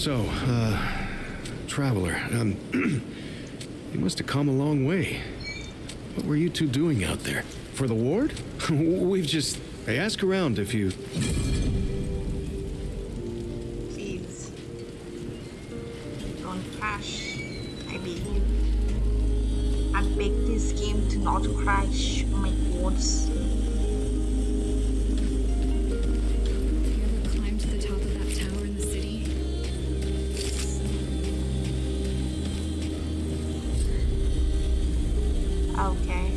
So, traveler, you must have come a long way. What were you two doing out there? For the ward? We've just... Hey, ask around if you... Please. Don't crash. I believe. I beg this game to not crash. Oh my gods. Okay.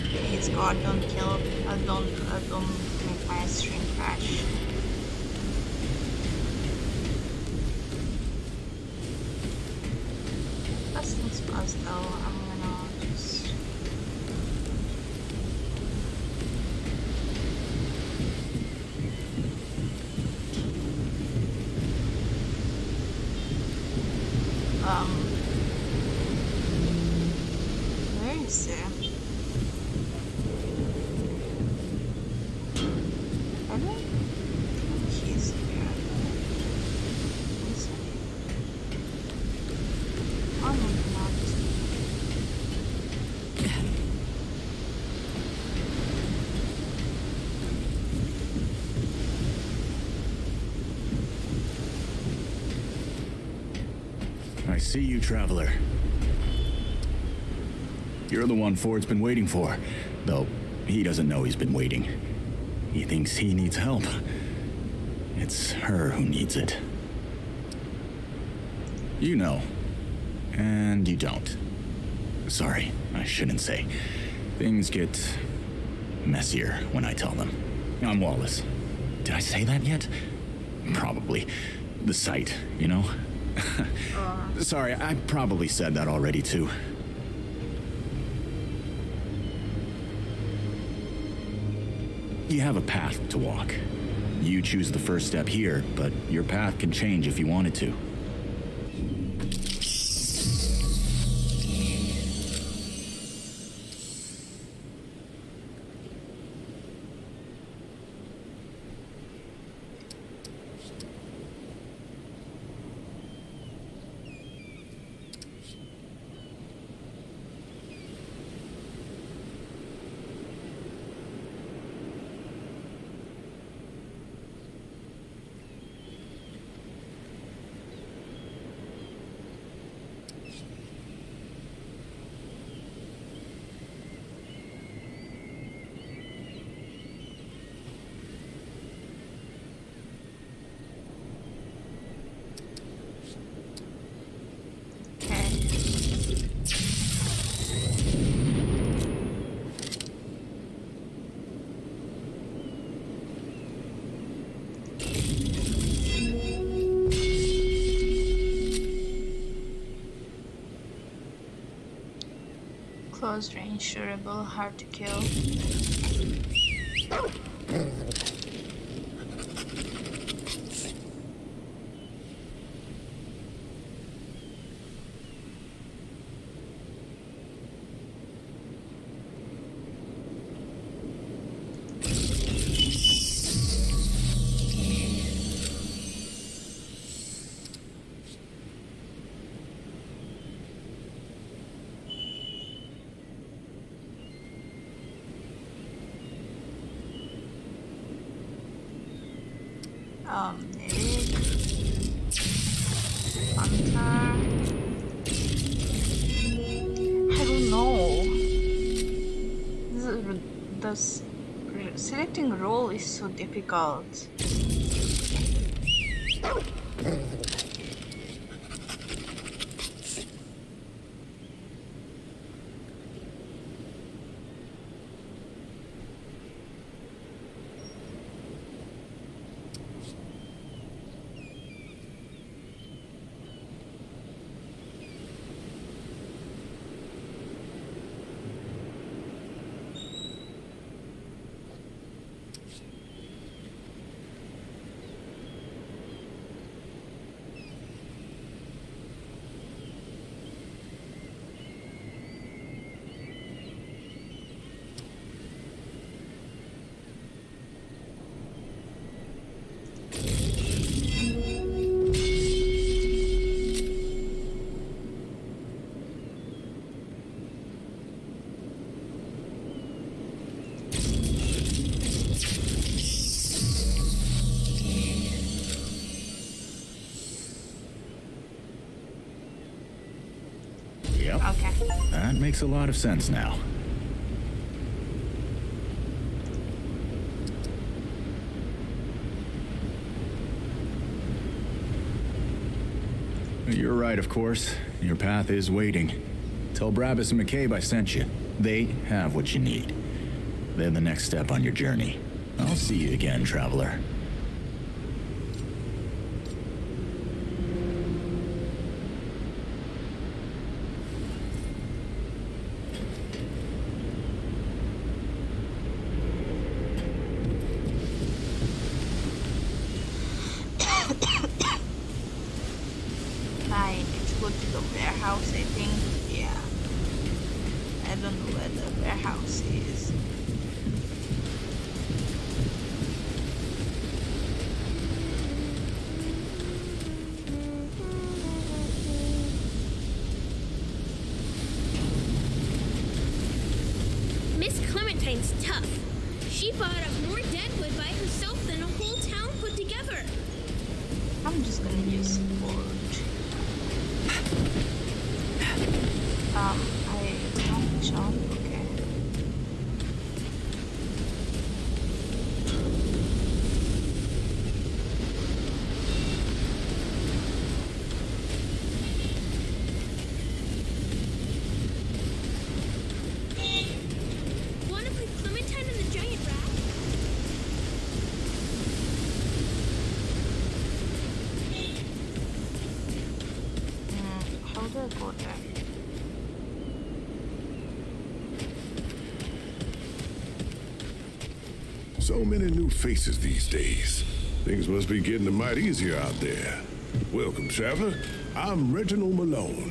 Please God, don't kill. Don't make my stream crash. That's not supposed though. I'm gonna just... Where is it? I don't think he's here. Is he? Oh, maybe not. I see you, traveler. You're the one Ford's been waiting for, though he doesn't know he's been waiting. He thinks he needs help. It's her who needs it. You know, and you don't. Sorry, I shouldn't say. Things get messier when I tell them. I'm Wallace. Did I say that yet? Probably. The site, you know? Sorry, I probably said that already too. You have a path to walk. You choose the first step here, but your path can change if you wanted to. Close range, durable, hard to kill. I don't know. Selecting role is so difficult. makes a lot of sense now. You're right, of course. Your path is waiting. Tell Brabus and McCabe I sent you. They have what you need. They're the next step on your journey. I'll see you again, traveler. I need to go to the warehouse, I think. Yeah. I don't know where the warehouse is. Miss Clementine's tough. She bought up more deadwood by herself than a whole town put together. I'm just gonna use wood. I can't jump. Okay. Wanna play Clementine and the giant rat? How do I go there? So many new faces these days. Things must be getting a mite easier out there. Welcome, traveler. I'm Reginald Malone,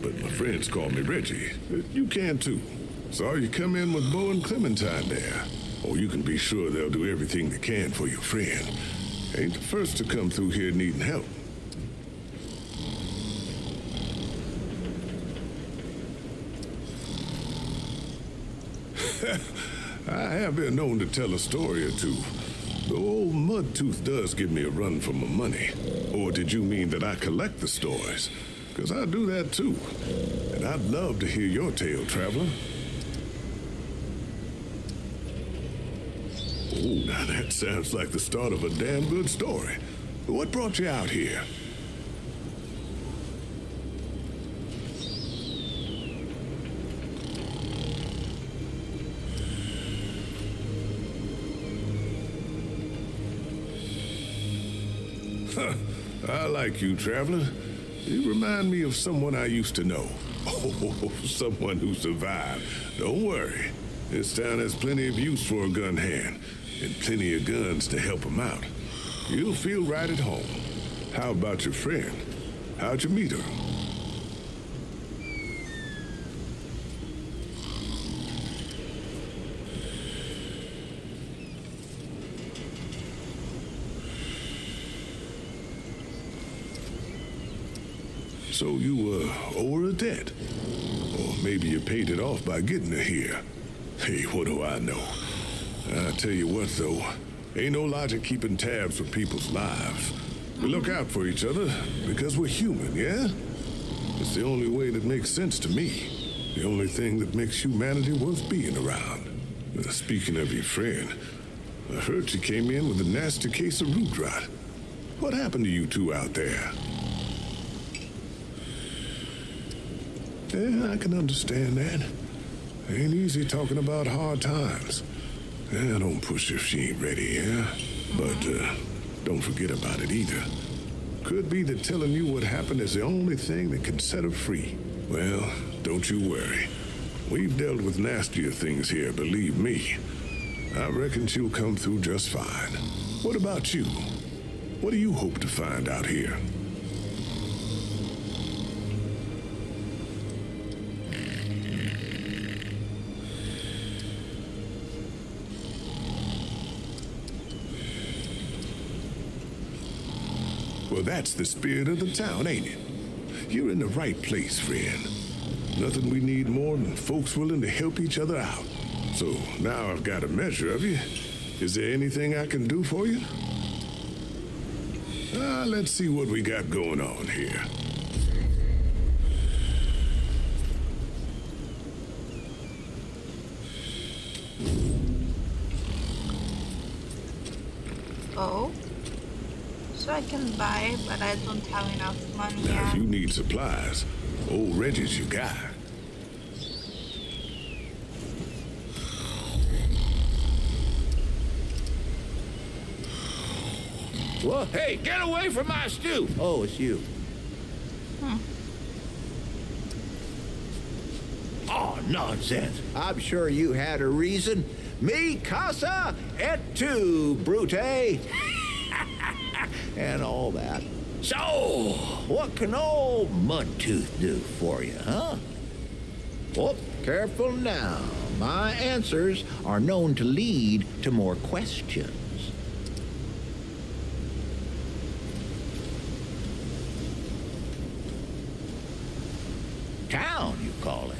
but my friends call me Reggie. You can too. Saw you come in with Bo and Clementine there. Oh, you can be sure they'll do everything they can for your friend. Ain't the first to come through here needing help. I have been known to tell a story or two. The old Mudtooth does give me a run for my money. Or did you mean that I collect the stories? Because I do that too. And I'd love to hear your tale, traveler. Oh, now that sounds like the start of a damn good story. What brought you out here? I like you, traveler. You remind me of someone I used to know. Oh, someone who survived. Don't worry. This town has plenty of use for a gun hand, and plenty of guns to help him out. You'll feel right at home. How about your friend? How'd you meet her? So you owe her a debt? Or maybe you paid it off by getting her here. Hey, what do I know? I tell you what, though, ain't no logic keeping tabs with people's lives. We look out for each other because we're human, yeah? It's the only way that makes sense to me. The only thing that makes humanity worth being around. Speaking of your friend, I heard she came in with a nasty case of root rot. What happened to you two out there? Yeah, I can understand that. Ain't easy talking about hard times. Yeah, don't push if she ain't ready, yeah? But don't forget about it either. Could be that telling you what happened is the only thing that can set her free. Well, don't you worry. We've dealt with nastier things here, believe me. I reckon she'll come through just fine. What about you? What do you hope to find out here? Well, that's the spirit of the town, ain't it? You're in the right place, friend. Nothing we need more than folks willing to help each other out. So now I've got a measure of you. Is there anything I can do for you? Let's see what we got going on here. Oh. So I can buy, but I don't have enough money Now, if yet. you need supplies, old Reggie's your guy. Well, hey, get away from my stew. Oh, it's you. Oh, nonsense. I'm sure you had a reason. Mi casa et tu, Brute. And all that. So, what can old Mudtooth do for you, huh? Oh, careful now. My answers are known to lead to more questions. Town, you call it.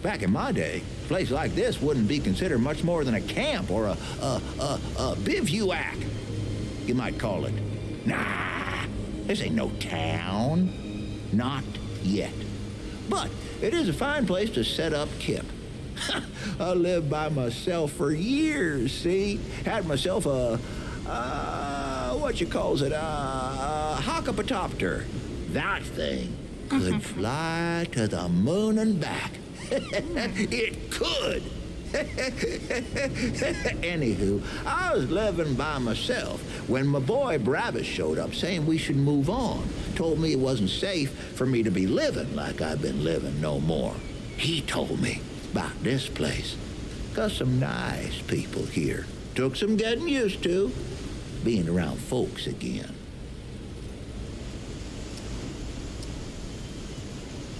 Back in my day, a place like this wouldn't be considered much more than a camp or a bivouac. You might call it. Nah, this ain't no town. Not yet. But it is a fine place to set up Kip. I lived by myself for years, see? Had myself a what you calls it, a hockapatopter. That thing could fly to the moon and back. It could. Anywho, I was living by myself when my boy Bravis showed up saying we should move on. Told me it wasn't safe for me to be living like I've been living no more. He told me about this place. Got some nice people here. Took some getting used to, being around folks again.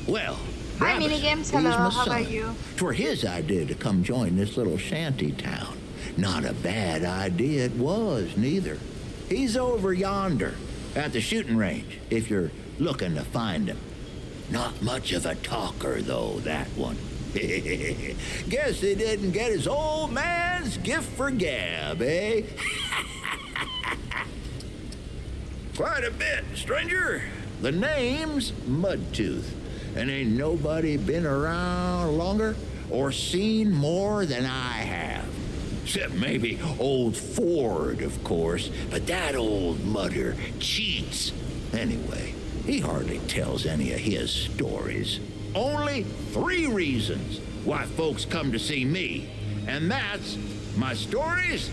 Well, Hi, Bravis, Minigames. he's Hello, my how son. about you? 'Twere his idea to come join this little shanty town. Not a bad idea it was, neither. He's over yonder, at the shooting range, if you're looking to find him. Not much of a talker, though, that one. Guess he didn't get his old man's gift for gab, eh? Quite a bit, stranger. The name's Mudtooth, and ain't nobody been around longer or seen more than I have. Except maybe old Ford, of course, but that old mutter cheats. Anyway, he hardly tells any of his stories. Only 3 reasons why folks come to see me, and that's my stories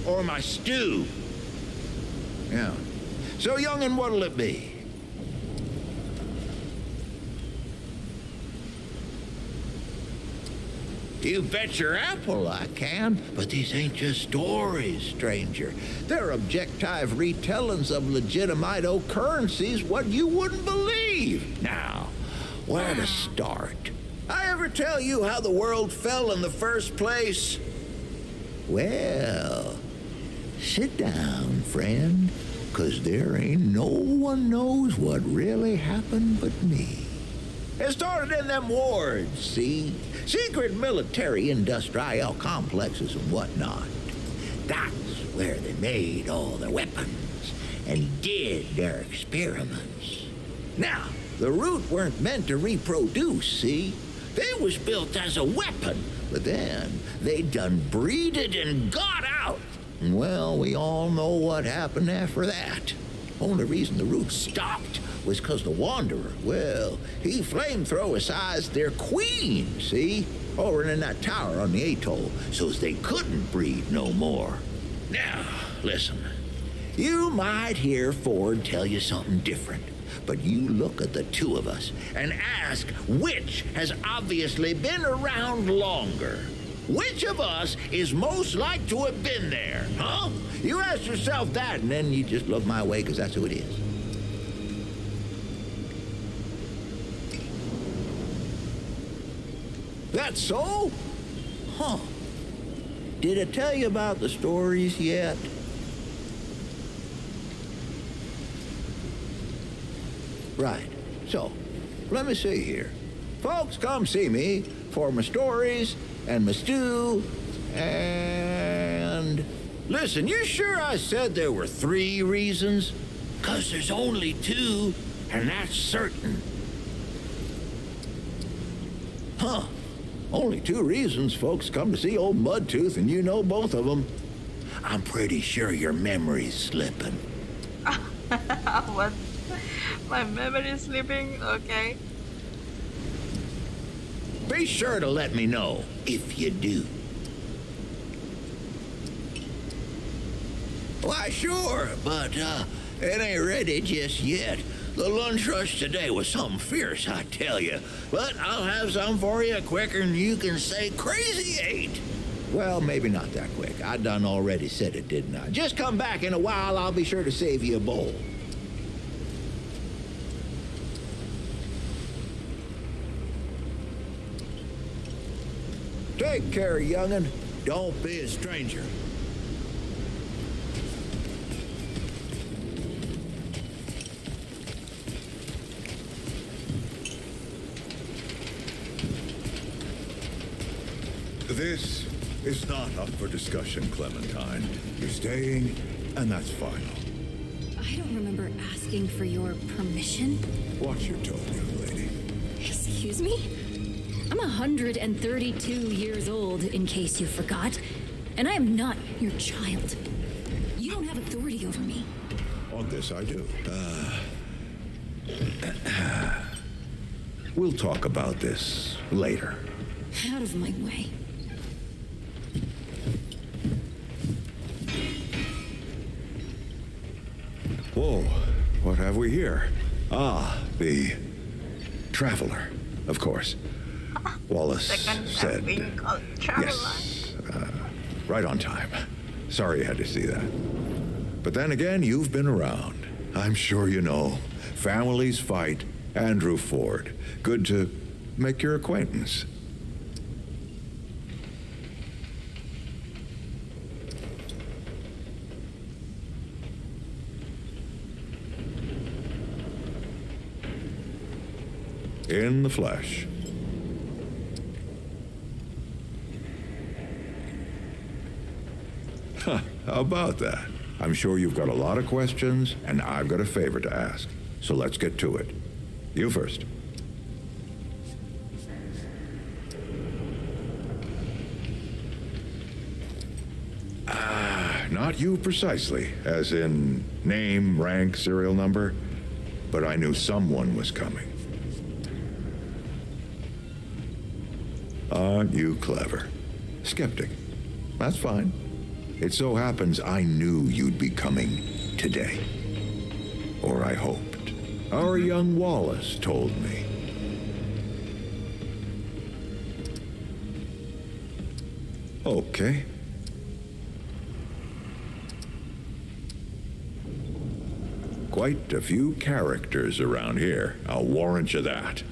or my stew. Yeah. So, young'un, what'll it be? You bet your apple I can, but these ain't just stories, stranger. They're objective retellings of legitimate occurrences what you wouldn't believe. Now, where to start? I ever tell you how the world fell in the first place? Well, sit down, friend, 'cause there ain't no one knows what really happened but me. It started in them wards, see? Secret military industrial complexes and whatnot. That's where they made all their weapons and did their experiments. Now, the root weren't meant to reproduce, see? They was built as a weapon, but then they done breeded and got out. Well, we all know what happened after that. Only reason the root stopped was 'cause the Wanderer, well, he flamethrower-sized their queen, see? Over in that tower on the atoll, so's they couldn't breed no more. Now, listen. You might hear Ford tell you something different, but you look at the two of us and ask which has obviously been around longer. Which of us is most like to have been there, huh? You ask yourself that, and then you just look my way, 'cause that's who it is. That so? Huh. Did I tell you about the stories yet? Right. So, let me see here. Folks come see me for my stories and my stew and... Listen, you sure I said there were 3 reasons? 'Cause there's only 2, and that's certain. Huh. Only 2 reasons folks come to see old Mudtooth, and you know both of them. I'm pretty sure your memory's slipping. What? My memory is sleeping? Okay. Be sure to let me know if you do. Why, sure, but it ain't ready just yet. The lunch rush today was something fierce, I tell you. But I'll have some for you quicker than you can say crazy eight. Well, maybe not that quick. I done already said it, didn't I? Just come back in a while. I'll be sure to save you a bowl. Take care, young'un. Don't be a stranger. This is not up for discussion, Clementine. You're staying, and that's final. I don't remember asking for your permission. Watch your tone, young lady. Excuse me? I'm 132 years old, in case you forgot. And I am not your child. You don't have authority over me. On this, I do. We'll talk about this later. Out of my way. Whoa, what have we here? Ah, the traveler, of course. Wallace Second said, being called traveler. yes, right on time. Sorry you had to see that. But then again, you've been around. I'm sure you know. Families fight. Andrew Ford. Good to make your acquaintance. In the flesh. Huh, how about that? I'm sure you've got a lot of questions, and I've got a favor to ask. So let's get to it. You first. Not you precisely, as in name, rank, serial number, but I knew someone was coming. Aren't you clever? Skeptic. That's fine. It so happens I knew you'd be coming today. Or I hoped. Our young Wallace told me. Okay. Quite a few characters around here. I'll warrant you that.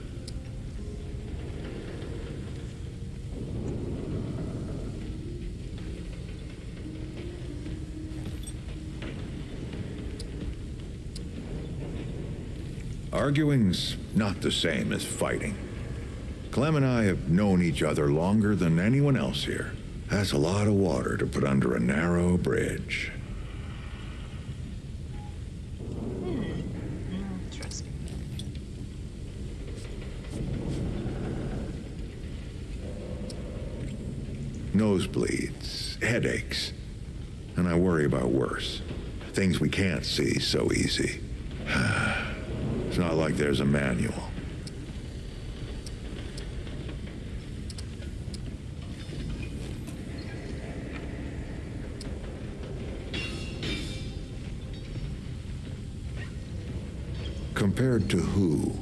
Arguing's not the same as fighting. Clem and I have known each other longer than anyone else here. That's a lot of water to put under a narrow bridge. Interesting. Nosebleeds, headaches, and I worry about worse. Things we can't see so easy. It's not like there's a manual. Compared to who?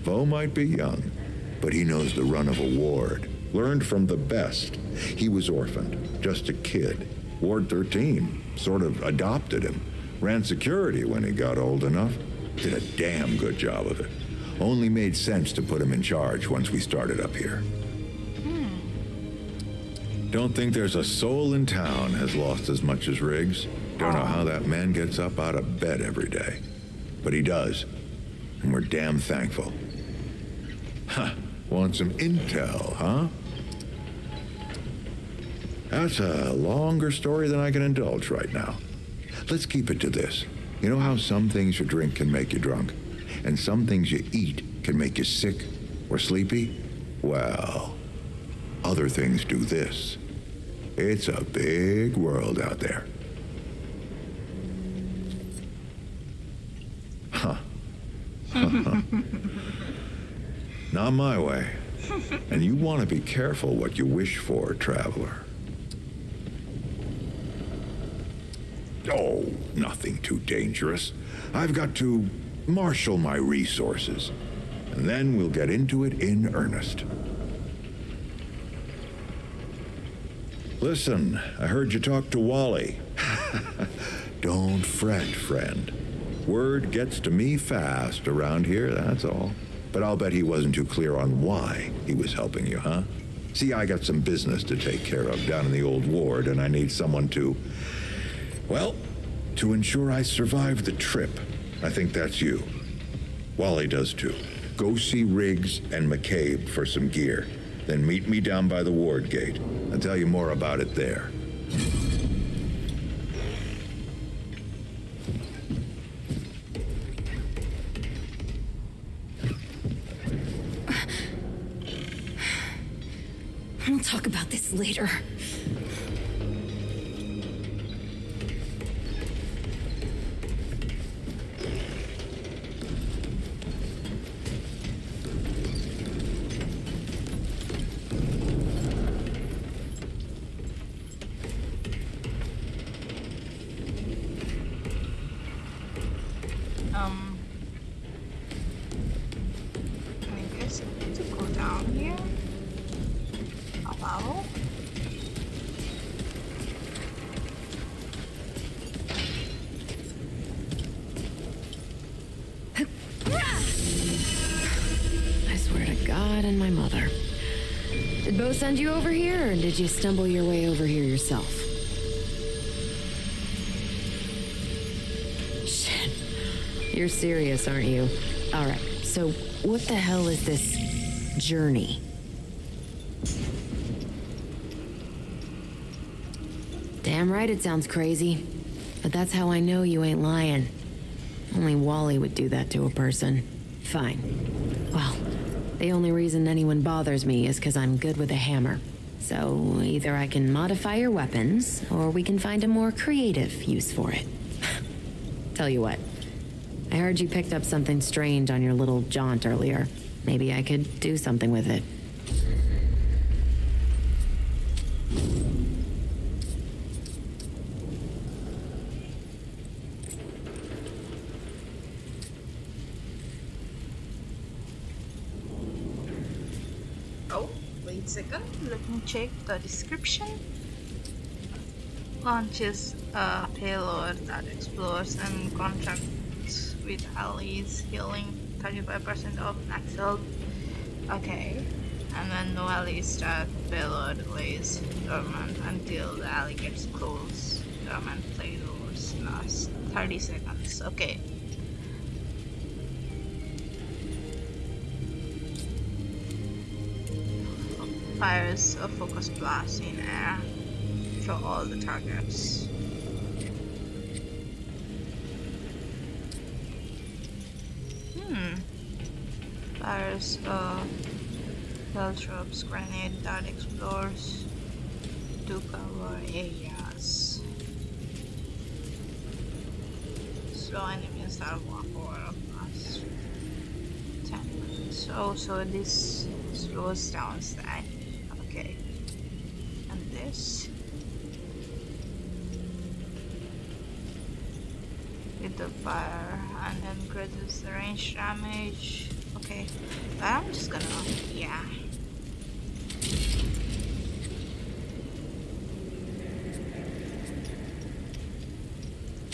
Bo might be young, but he knows the run of a ward. Learned from the best. He was orphaned, just a kid. Ward 13 sort of adopted him. Ran security when he got old enough. Did a damn good job of it. Only made sense to put him in charge once we started up here. Don't think there's a soul in town has lost as much as Riggs. Don't know how that man gets up out of bed every day. But he does. And we're damn thankful. Huh. Want some intel, huh? That's a longer story than I can indulge right now. Let's keep it to this. You know how some things you drink can make you drunk, and some things you eat can make you sick or sleepy? Well, other things do this. It's a big world out there. Huh. Not my way. And you want to be careful what you wish for, traveler. Oh, nothing too dangerous. I've got to marshal my resources, and then we'll get into it in earnest. Listen, I heard you talk to Wally. Don't fret, friend. Word gets to me fast around here, that's all. But I'll bet he wasn't too clear on why he was helping you, huh? See, I got some business to take care of down in the old ward, and I need someone to, well, to ensure I survive the trip. I think that's you. Wally does too. Go see Riggs and McCabe for some gear. Then meet me down by the ward gate. I'll tell you more about it there. We'll talk about this later. I guess I need to go down here. Hello? I swear to God and my mother. Did Bo send you over here, or did you stumble your way over here yourself? Shit. You're serious, aren't you? All right, so what the hell is this journey? Damn right it sounds crazy. But that's how I know you ain't lying. Only Wally would do that to a person. Fine. Well, the only reason anyone bothers me is because I'm good with a hammer. So either I can modify your weapons, or we can find a more creative use for it. Tell you what, I heard you picked up something strange on your little jaunt earlier. Maybe I could do something with it. Oh, wait a second. Let me check the description. Launches a payload that explores and contracts with allies, healing 35% of max health. Okay. And then no allies start, payload lays dormant until the ally gets close. Dormant payloads last 30 seconds. Okay. Fires a focus blast in air for all the targets. Fires a Veltrops grenade that explores to cover areas. Slow enemies that walk over past 10 minutes. Oh, so this slows down the enemy. Okay. And this. With the fire and then reduce the range damage. Okay. But I'm just gonna, yeah.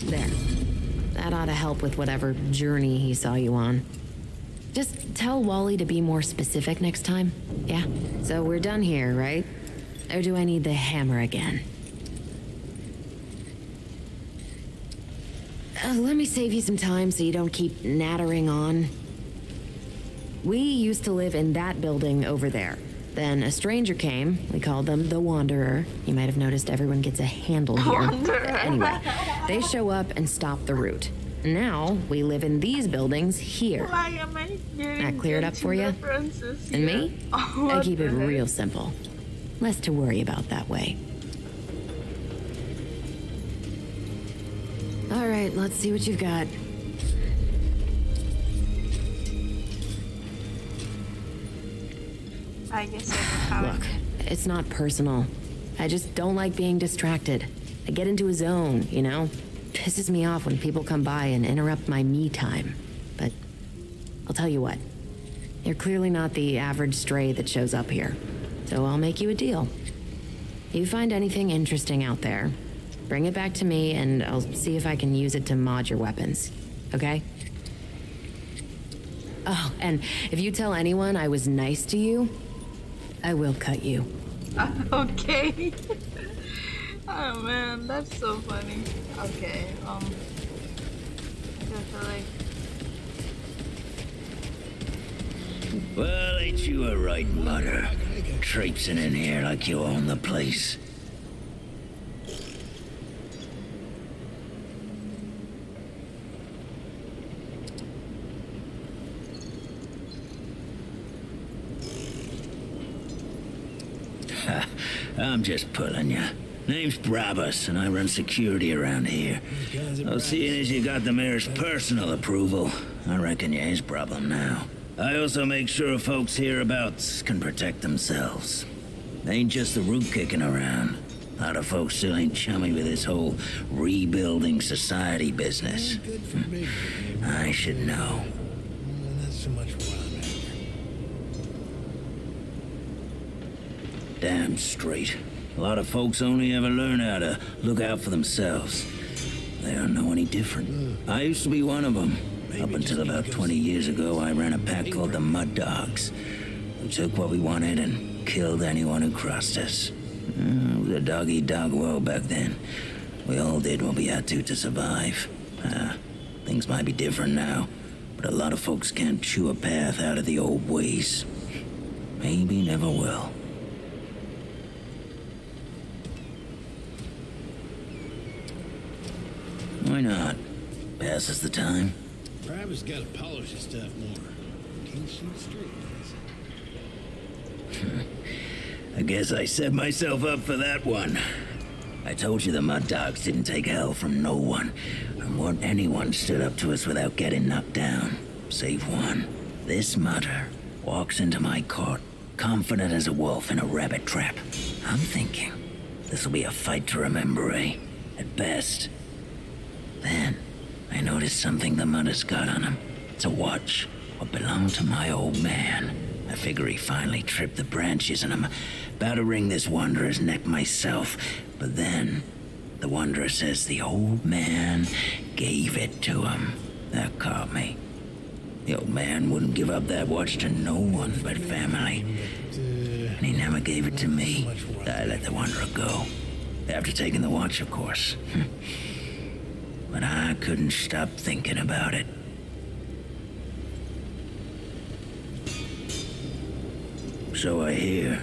There. That ought to help with whatever journey he saw you on. Just tell Wally to be more specific next time. Yeah? So we're done here, right? Or do I need the hammer again? Let me save you some time so you don't keep nattering on. We used to live in that building over there. Then a stranger came. We called them the Wanderer. You might have noticed everyone gets a handle here. Wanderer. Anyway, they show up and stop the route. Now we live in these buildings here. Why am I getting That cleared up for you? references And here? me? Oh, I what keep the it heck? real simple. Less to worry about that way. All right, let's see what you've got. I guess I don't have Look, it. it's not personal. I just don't like being distracted. I get into a zone, you know? Pisses me off when people come by and interrupt my me time. But I'll tell you what. You're clearly not the average stray that shows up here. So I'll make you a deal. You find anything interesting out there, bring it back to me and I'll see if I can use it to mod your weapons. Okay? Oh, and if you tell anyone I was nice to you, I will cut you. Okay. Oh man, that's so funny. Okay, I feel like Well, ain't you a right mutter? Traipsing in here like you own the place. Ha, I'm just pulling ya. Name's Brabus, and I run security around here. Well, seeing as you got the mayor's personal approval, I reckon you his problem now. I also make sure folks hereabouts can protect themselves. Ain't just the root kicking around. A lot of folks still ain't chummy with this whole rebuilding society business. I should know. Not so much what I'm after. Damn straight. A lot of folks only ever learn how to look out for themselves. They don't know any different. I used to be one of them. Up until about 20 years ago, I ran a pack called the Mud Dogs. We took what we wanted and killed anyone who crossed us. It was a dog-eat-dog world back then. We all did what we had to survive. Things might be different now, but a lot of folks can't chew a path out of the old ways. Maybe never will. Why not? Passes the time. Brabus gotta polish his stuff more. Can't shoot straight, does he? I guess I set myself up for that one. I told you the Mud Dogs didn't take hell from no one, and weren't anyone stood up to us without getting knocked down, save one. This mudder walks into my court, confident as a wolf in a rabbit trap. I'm thinking, this'll be a fight to remember, eh? At best. Then, I noticed something the mudder's got on him. It's a watch, what belonged to my old man. I figure he finally tripped the branches and I'm about to wring this wanderer's neck myself. But then, the wanderer says the old man gave it to him. That caught me. The old man wouldn't give up that watch to no one but family. And he never gave it to me. I let the wanderer go. After taking the watch, of course. But I couldn't stop thinking about it. So I hear.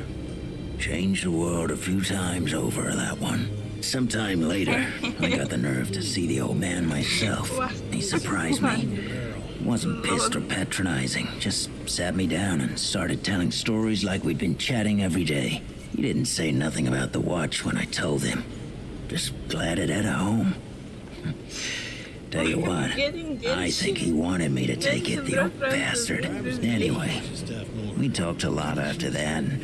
Changed the world a few times over that one. Sometime later, I got the nerve to see the old man myself. He surprised me. He wasn't pissed or patronizing, just sat me down and started telling stories like we'd been chatting every day. He didn't say nothing about the watch when I told him. Just glad it had a home. Tell you what, I think he wanted me to take it, the old bastard. Anyway, we talked a lot after that, and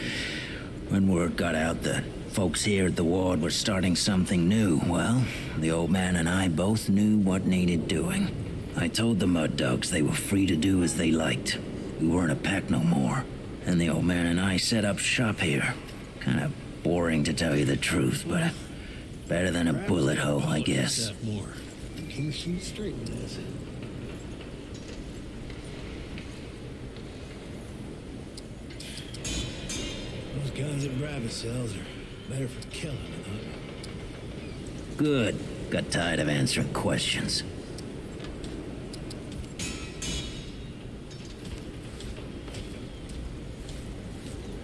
when word got out that folks here at the ward were starting something new, well, the old man and I both knew what needed doing. I told the Mud Dogs they were free to do as they liked. We weren't a pack no more, and the old man and I set up shop here. Kind of boring to tell you the truth, but better than a bullet hole, I guess. Can't shoot straight, does he? Those guns that Brabus sells are better for killing than hunting. Good. Got tired of answering questions.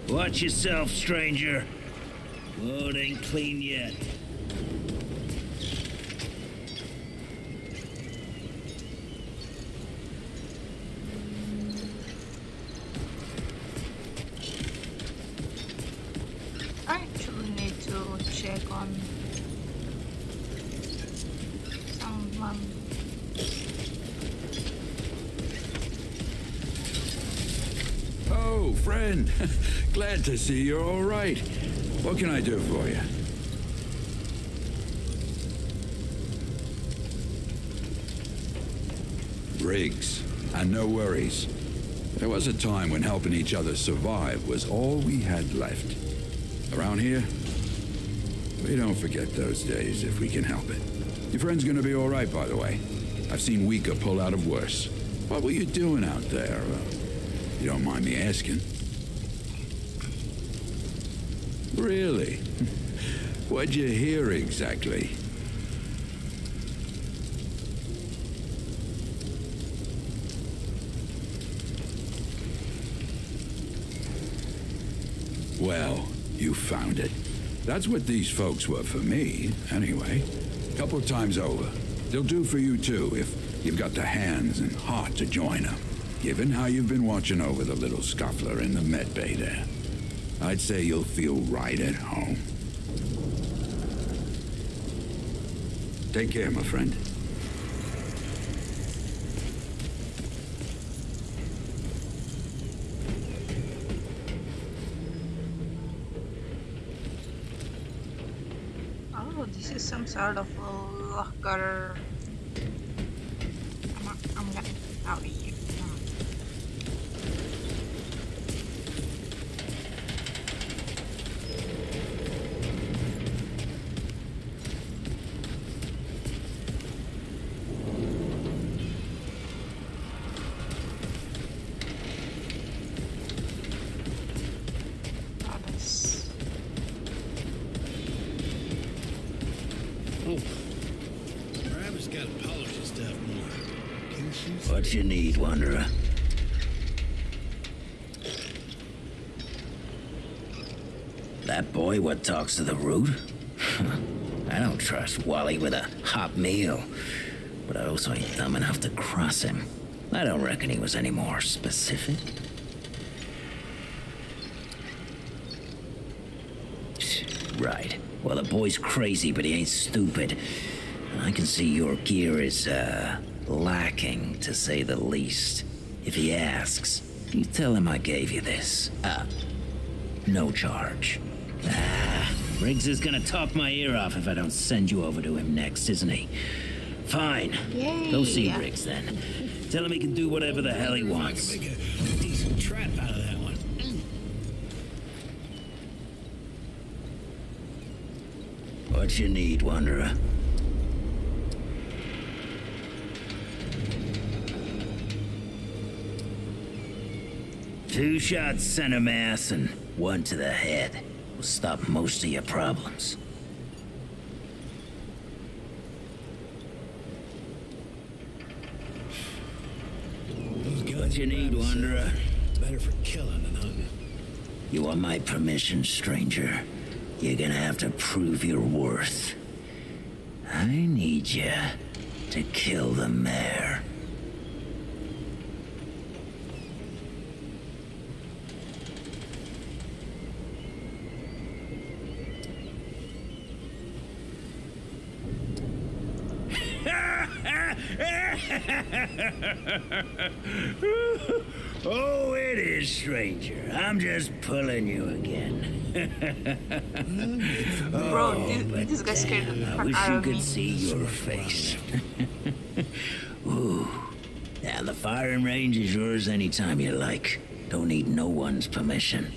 Watch yourself, stranger. Wood ain't clean yet. I actually need to check on someone Oh, friend. Glad to see you're all right. What can I do for you? Briggs, and no worries. There was a time when helping each other survive was all we had left. Around here, we don't forget those days if we can help it. Your friend's gonna be all right, by the way. I've seen weaker pull out of worse. What were you doing out there? You don't mind me asking. Really? What'd you hear exactly? Well, you found it. That's what these folks were for me, anyway. Couple times over. They'll do for you too, if you've got the hands and heart to join them. Given how you've been watching over the little scuffler in the med bay there, I'd say you'll feel right at home. Take care, my friend. Oh, this is some sort of locker. I'm gonna get out of here. Rabbit's gotta polish his stuff more. What you need, Wanderer? That boy what talks to the root? I don't trust Wally with a hot meal, but I also ain't dumb enough to cross him. I don't reckon he was any more specific. Right. Well, the boy's crazy, but he ain't stupid. And I can see your gear is, lacking, to say the least. If he asks, you tell him I gave you this. No charge. Briggs is gonna talk my ear off if I don't send you over to him next, isn't he? Fine. Yay. Go see Briggs then. Tell him he can do whatever the hell he wants. Make a decent trap out of that one. What you need, Wanderer? Two shots center mass and one to the head will stop most of your problems. Those guns What you need, Wanderer? better for killing than hunting. You want my permission, stranger? You're gonna have to prove your worth. I need you to kill the mayor. Oh, it is, stranger. I'm just pulling you again. Bro, this guy scared the I fuck wish out you of could me. see your face. Ooh. Now, the firing range is yours anytime you like. Don't need no one's permission.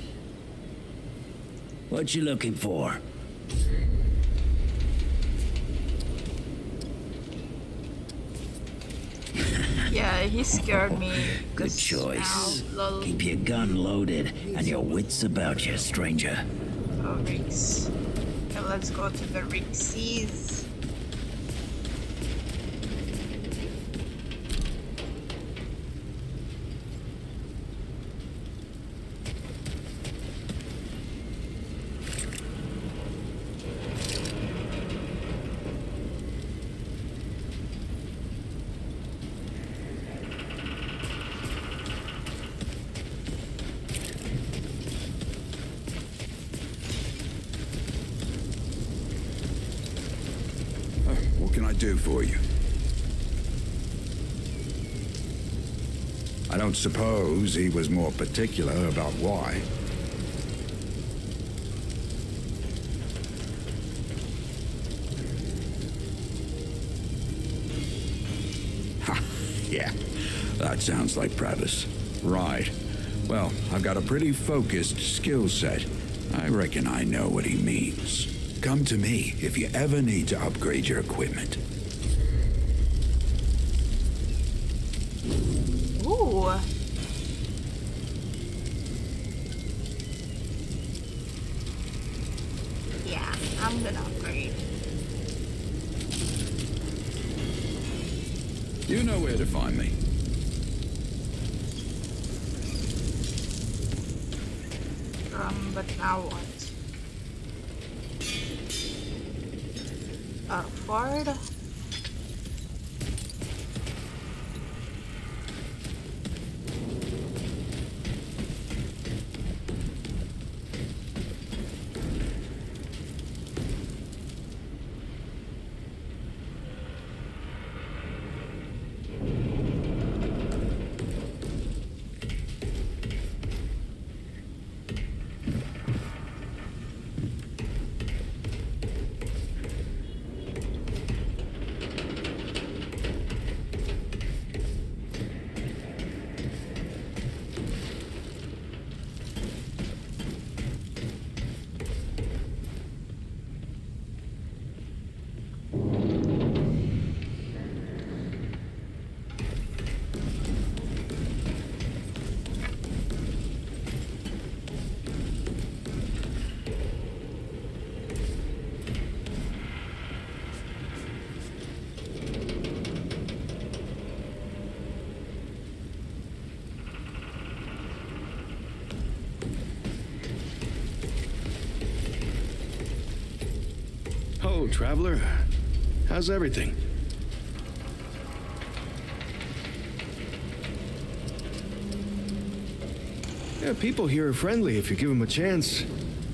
What you looking for? Yeah, he scared me. Good just choice. now, lol. Keep your gun loaded and your wits about you, stranger. Oh, rigs. Okay, let's go to the Rigsies. What can I do for you? I don't suppose he was more particular about why. Ha! Yeah, that sounds like Travis. Right. Well, I've got a pretty focused skill set. I reckon I know what he means. Come to me if you ever need to upgrade your equipment. Ooh. Yeah, I'm gonna upgrade. You know where to find me. But now what? Forward. Oh, traveler. How's everything? Yeah, people here are friendly if you give them a chance.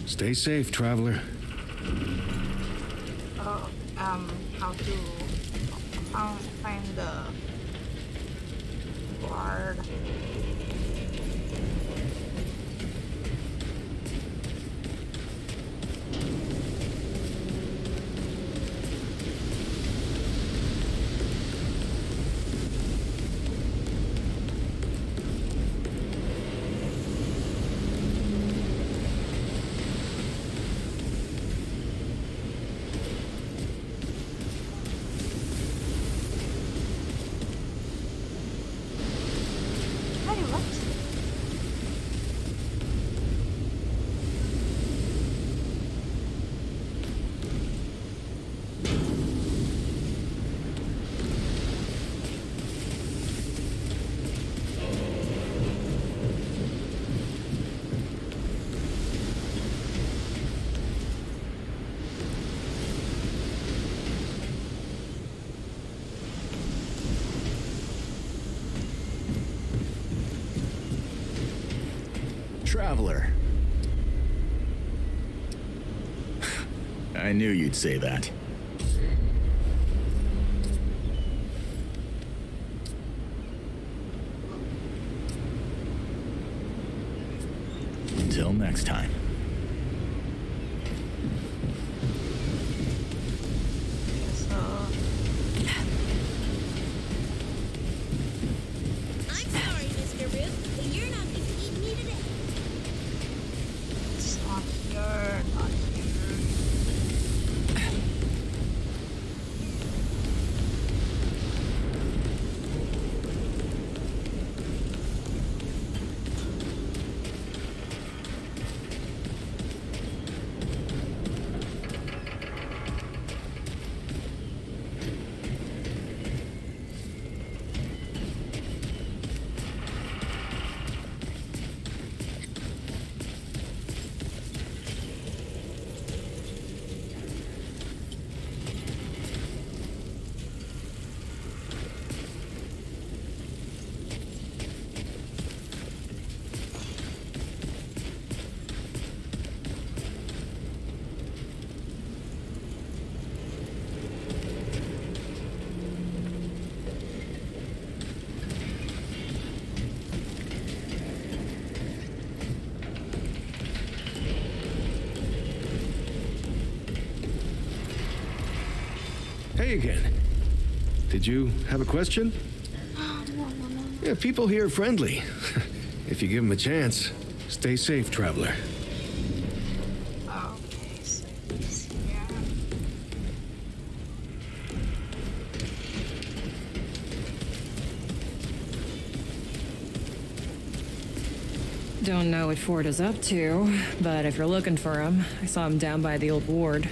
Stay safe, traveler. How to find the guard. Traveler. I knew you'd say that. Until next time. I'm sorry, Mr. Rip, but you're not going to eat me today. It's not here, not here. Hey again. Did you have a question? Yeah, people here are friendly. If you give them a chance, stay safe, traveler. Okay, so he's here. Don't know what Ford is up to, but if you're looking for him, I saw him down by the old ward.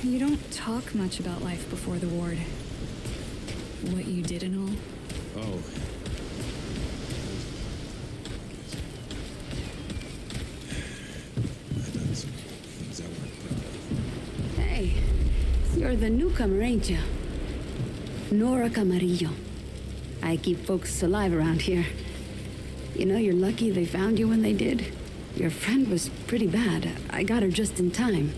You don't talk much about life before the ward. What you did and all. Oh. I've done some things I weren't proud of. Hey, you're the newcomer, ain't you? Nora Camarillo. I keep folks alive around here. You know, you're lucky they found you when they did. Your friend was pretty bad. I got her just in time.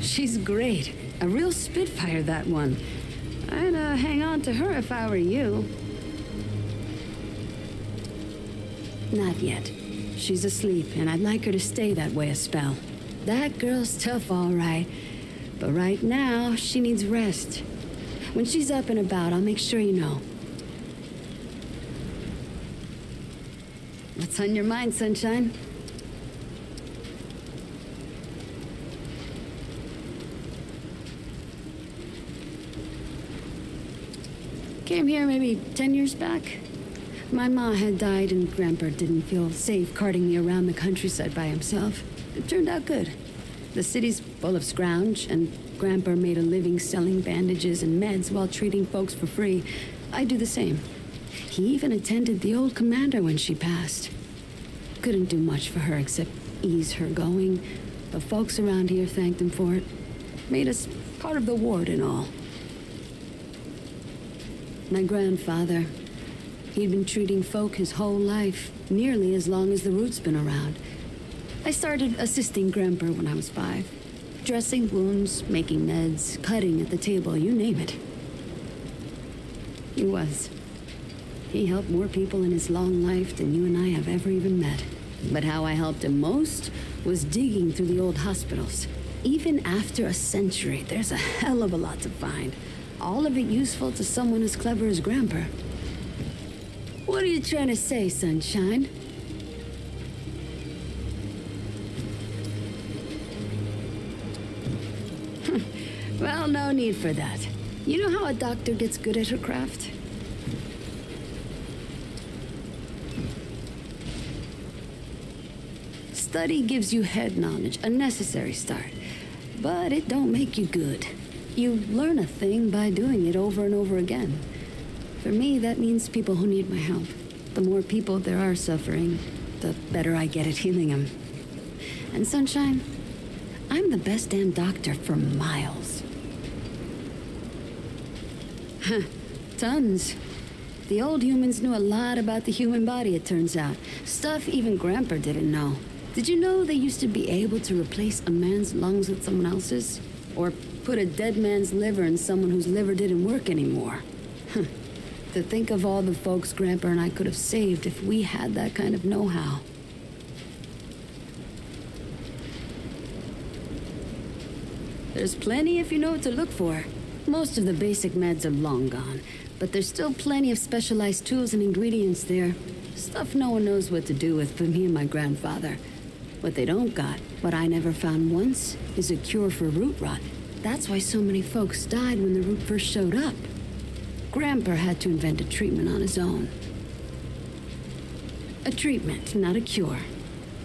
She's great. A real spitfire, that one. I'd hang on to her if I were you. Not yet. She's asleep, and I'd like her to stay that way a spell. That girl's tough, all right. But right now, she needs rest. When she's up and about, I'll make sure you know. What's on your mind, Sunshine? Came here maybe 10 years back. My ma had died and Grandpa didn't feel safe carting me around the countryside by himself. It turned out good. The city's full of scrounge, and Grandpa made a living selling bandages and meds while treating folks for free. I do the same. He even attended the old commander when she passed. Couldn't do much for her except ease her going. The folks around here thanked him for it. Made us part of the ward and all. My grandfather, he'd been treating folk his whole life, nearly as long as the root's been around. I started assisting Grandpa when I was 5. Dressing wounds, making meds, cutting at the table, you name it. He was. He helped more people in his long life than you and I have ever even met. But how I helped him most was digging through the old hospitals. Even after a century, there's a hell of a lot to find. All of it useful to someone as clever as Grandpa. What are you trying to say, Sunshine? Well, no need for that. You know how a doctor gets good at her craft? Study gives you head knowledge, a necessary start. But it don't make you good. You learn a thing by doing it over and over again. For me, that means people who need my help. The more people there are suffering, the better I get at healing them. And Sunshine, I'm the best damn doctor for miles. Tons. The old humans knew a lot about the human body, it turns out. Stuff even Grandpa didn't know. Did you know they used to be able to replace a man's lungs with someone else's? Or put a dead man's liver in someone whose liver didn't work anymore? To think of all the folks Grandpa and I could have saved if we had that kind of know-how. There's plenty if you know what to look for. Most of the basic meds are long gone, but there's still plenty of specialized tools and ingredients there. Stuff no one knows what to do with but me and my grandfather. What they don't got, what I never found once, is a cure for root rot. That's why so many folks died when the root first showed up. Grandpa had to invent a treatment on his own. A treatment, not a cure.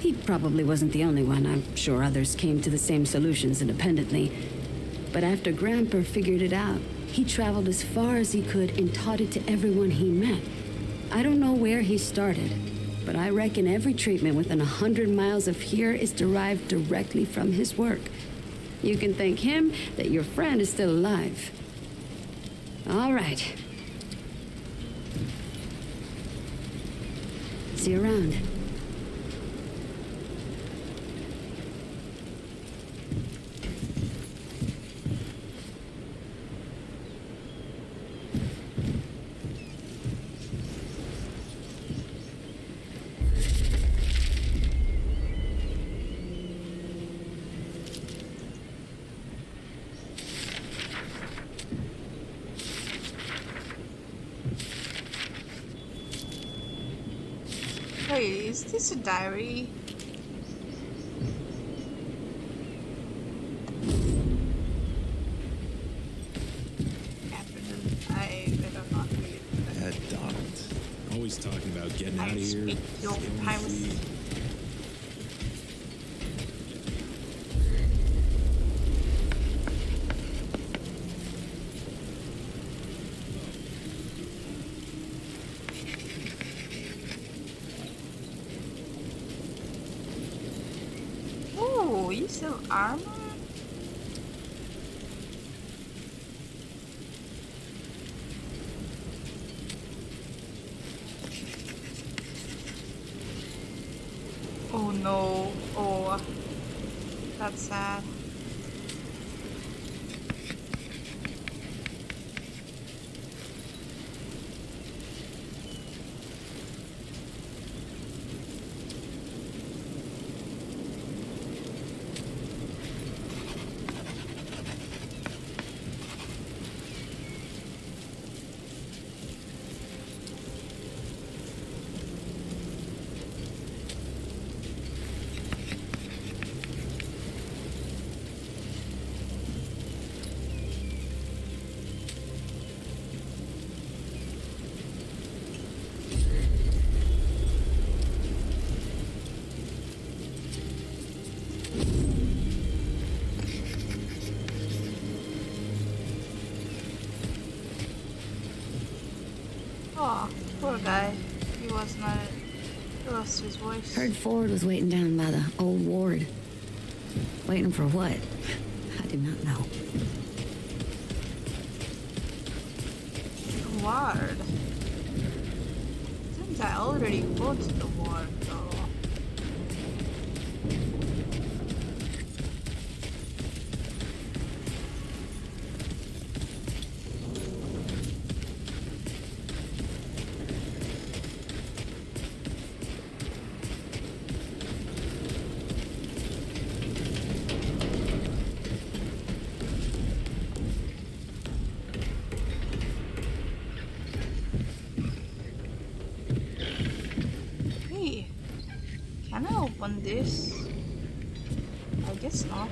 He probably wasn't the only one. I'm sure others came to the same solutions independently. But after Grandpa figured it out, he traveled as far as he could and taught it to everyone he met. I don't know where he started, but I reckon every treatment within 100 miles of here is derived directly from his work. You can thank him that your friend is still alive. All right. See you around. Is this a diary? I better not read it. Donald. Always talking about getting out I of here. speak your feeling privacy. free. Oh, you sell armor? Oh no. Oh, that's sad. Oh, poor guy. He was not. He lost his voice. Heard Ford was waiting down by the old ward. Waiting for what? I do not know. Ward. Didn't I already go to the ward though? Hey, can I open this? I guess not.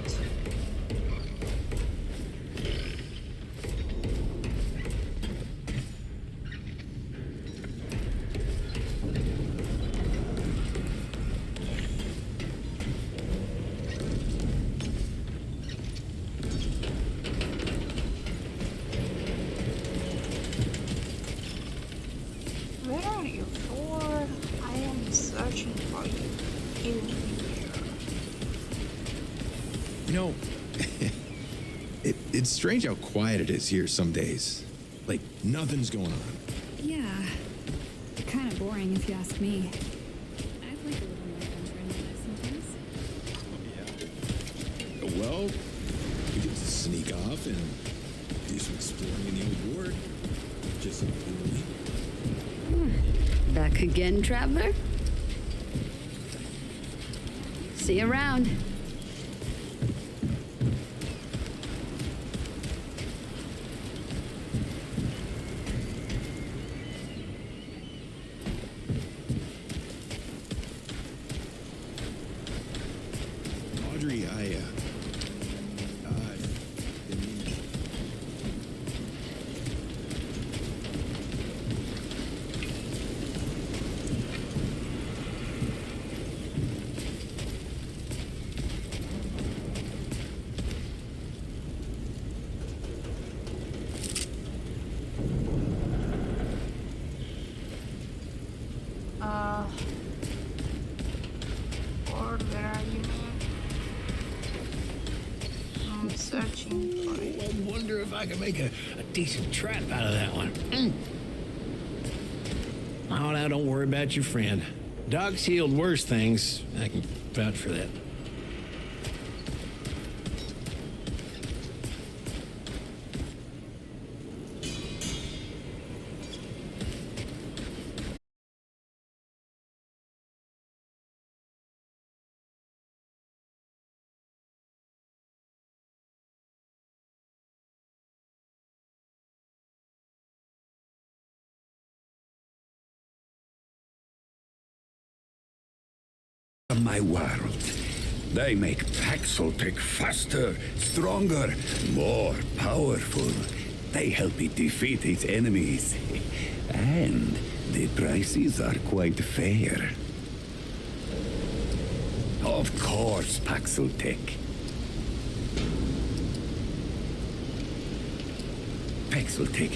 Where are you, Ford? I am searching for you in here. You know, it's strange how quiet it is here some days. Like, nothing's going on. Yeah. Kind of boring if you ask me. I'd like a little more adventure in my life sometimes. Well, we get to sneak off and do some exploring in the old ward. Just like you and me. Back again, traveler? See you around. Audrey, Ford, where are you, man? I'm searching for you. I wonder if I can make a decent trap out of that one. Oh, now don't worry about your friend. Doc's healed worse things. I can vouch for that. my world. They make Paxeltech faster, stronger, more powerful. They help it defeat its enemies. And the prices are quite fair. Of course, Paxeltech. Paxeltech,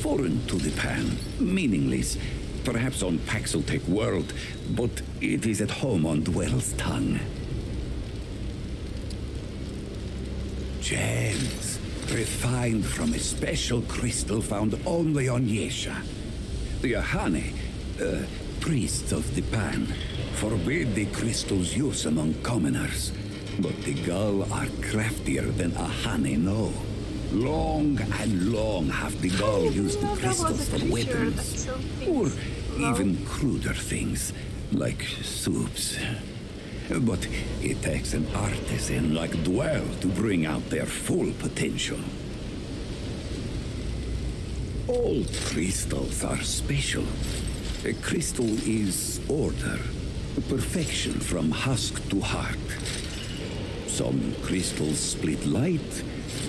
foreign to the Pan, meaningless. Perhaps on Paxeltech world, but it is at home on Dwell's tongue. Gems, refined from a special crystal found only on Yesha. The Ahane, priests of the Pan, forbid the crystal's use among commoners, but the Gull are craftier than Ahane know. Long and long have the Gull used the crystals for weapons, or even cruder things, like soups. But it takes an artisan like Dwell to bring out their full potential. All crystals are special. A crystal is order, perfection from husk to heart. Some crystals split light,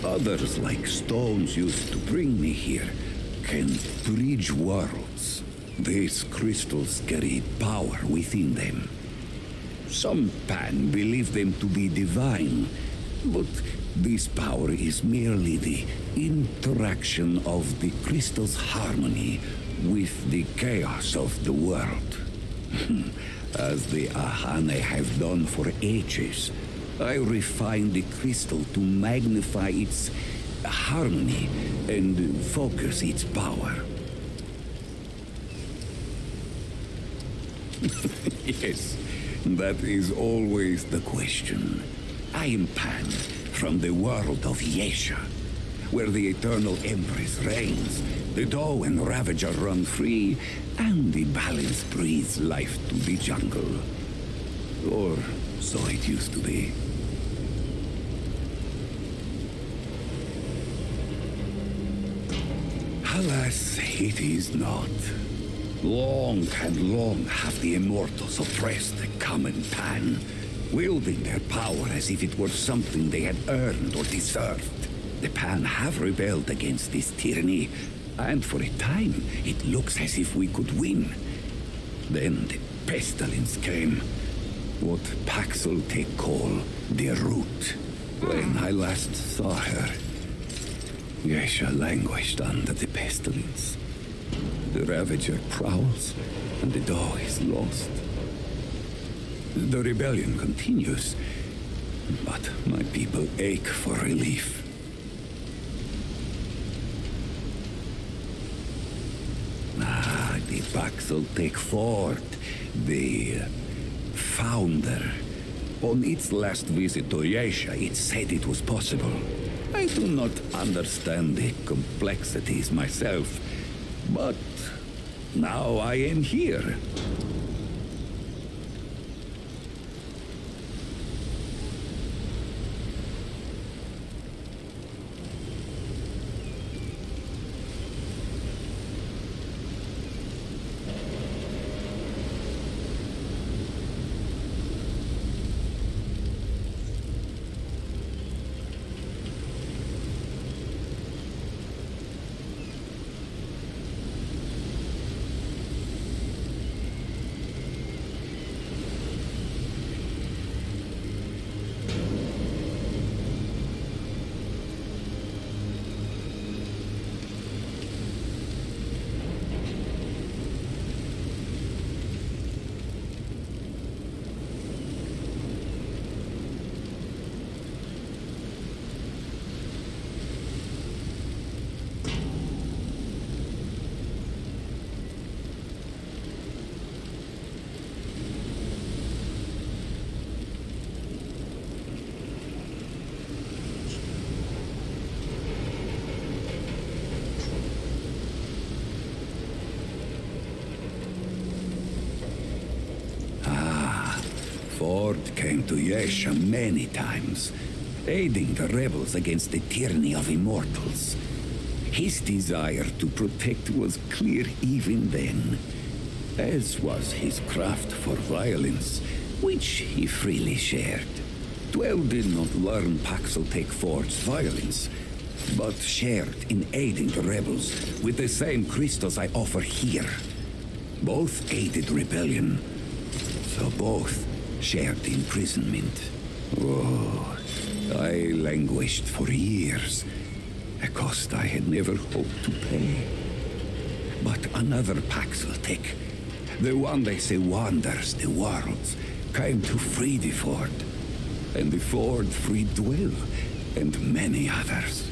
others, like stones used to bring me here, can bridge worlds. These crystals carry power within them. Some Pan believe them to be divine, but this power is merely the interaction of the crystal's harmony with the chaos of the world. As the Ahane have done for ages, I refine the crystal to magnify its harmony and focus its power. Yes, that is always the question. I am Pan, from the world of Yesha, where the Eternal Empress reigns, the Doe and Ravager run free, and the balance breathes life to the jungle. Or so it used to be. Alas, it is not. Long and long have the Immortals oppressed the common Pan, wielding their power as if it were something they had earned or deserved. The Pan have rebelled against this tyranny, and for a time it looks as if we could win. Then the pestilence came, what Paxeltech call the root. When I last saw her, Yesha languished under the pestilence. The Ravager prowls, and the Doe is lost. The rebellion continues, but my people ache for relief. The Paxeltech fort, the founder. On its last visit to Yesha, it said it was possible. I do not understand the complexities myself, but now I am here. Ford came to Yesha many times, aiding the rebels against the tyranny of immortals. His desire to protect was clear even then, as was his craft for violence, which he freely shared. Dwell did not learn Paxeltech Ford's violence, but shared in aiding the rebels with the same crystals I offer here. Both aided rebellion, so both shared imprisonment. Oh, I languished for years, a cost I had never hoped to pay. But another Paxeltech, the one they say wanders the worlds, came to free the Ford. And the Ford freed Dwell, and many others.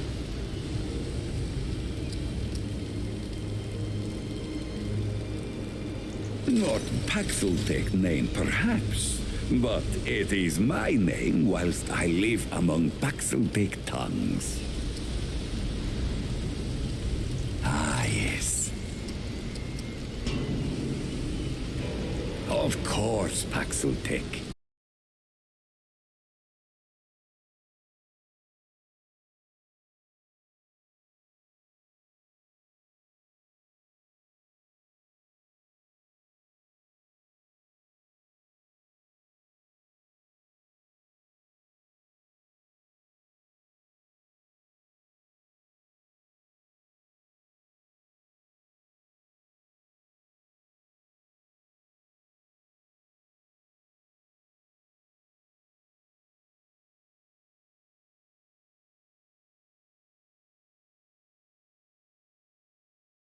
Not Paxeltech name, perhaps, but it is my name whilst I live among Paxeltech tongues. Ah, yes. Of course, Paxeltech.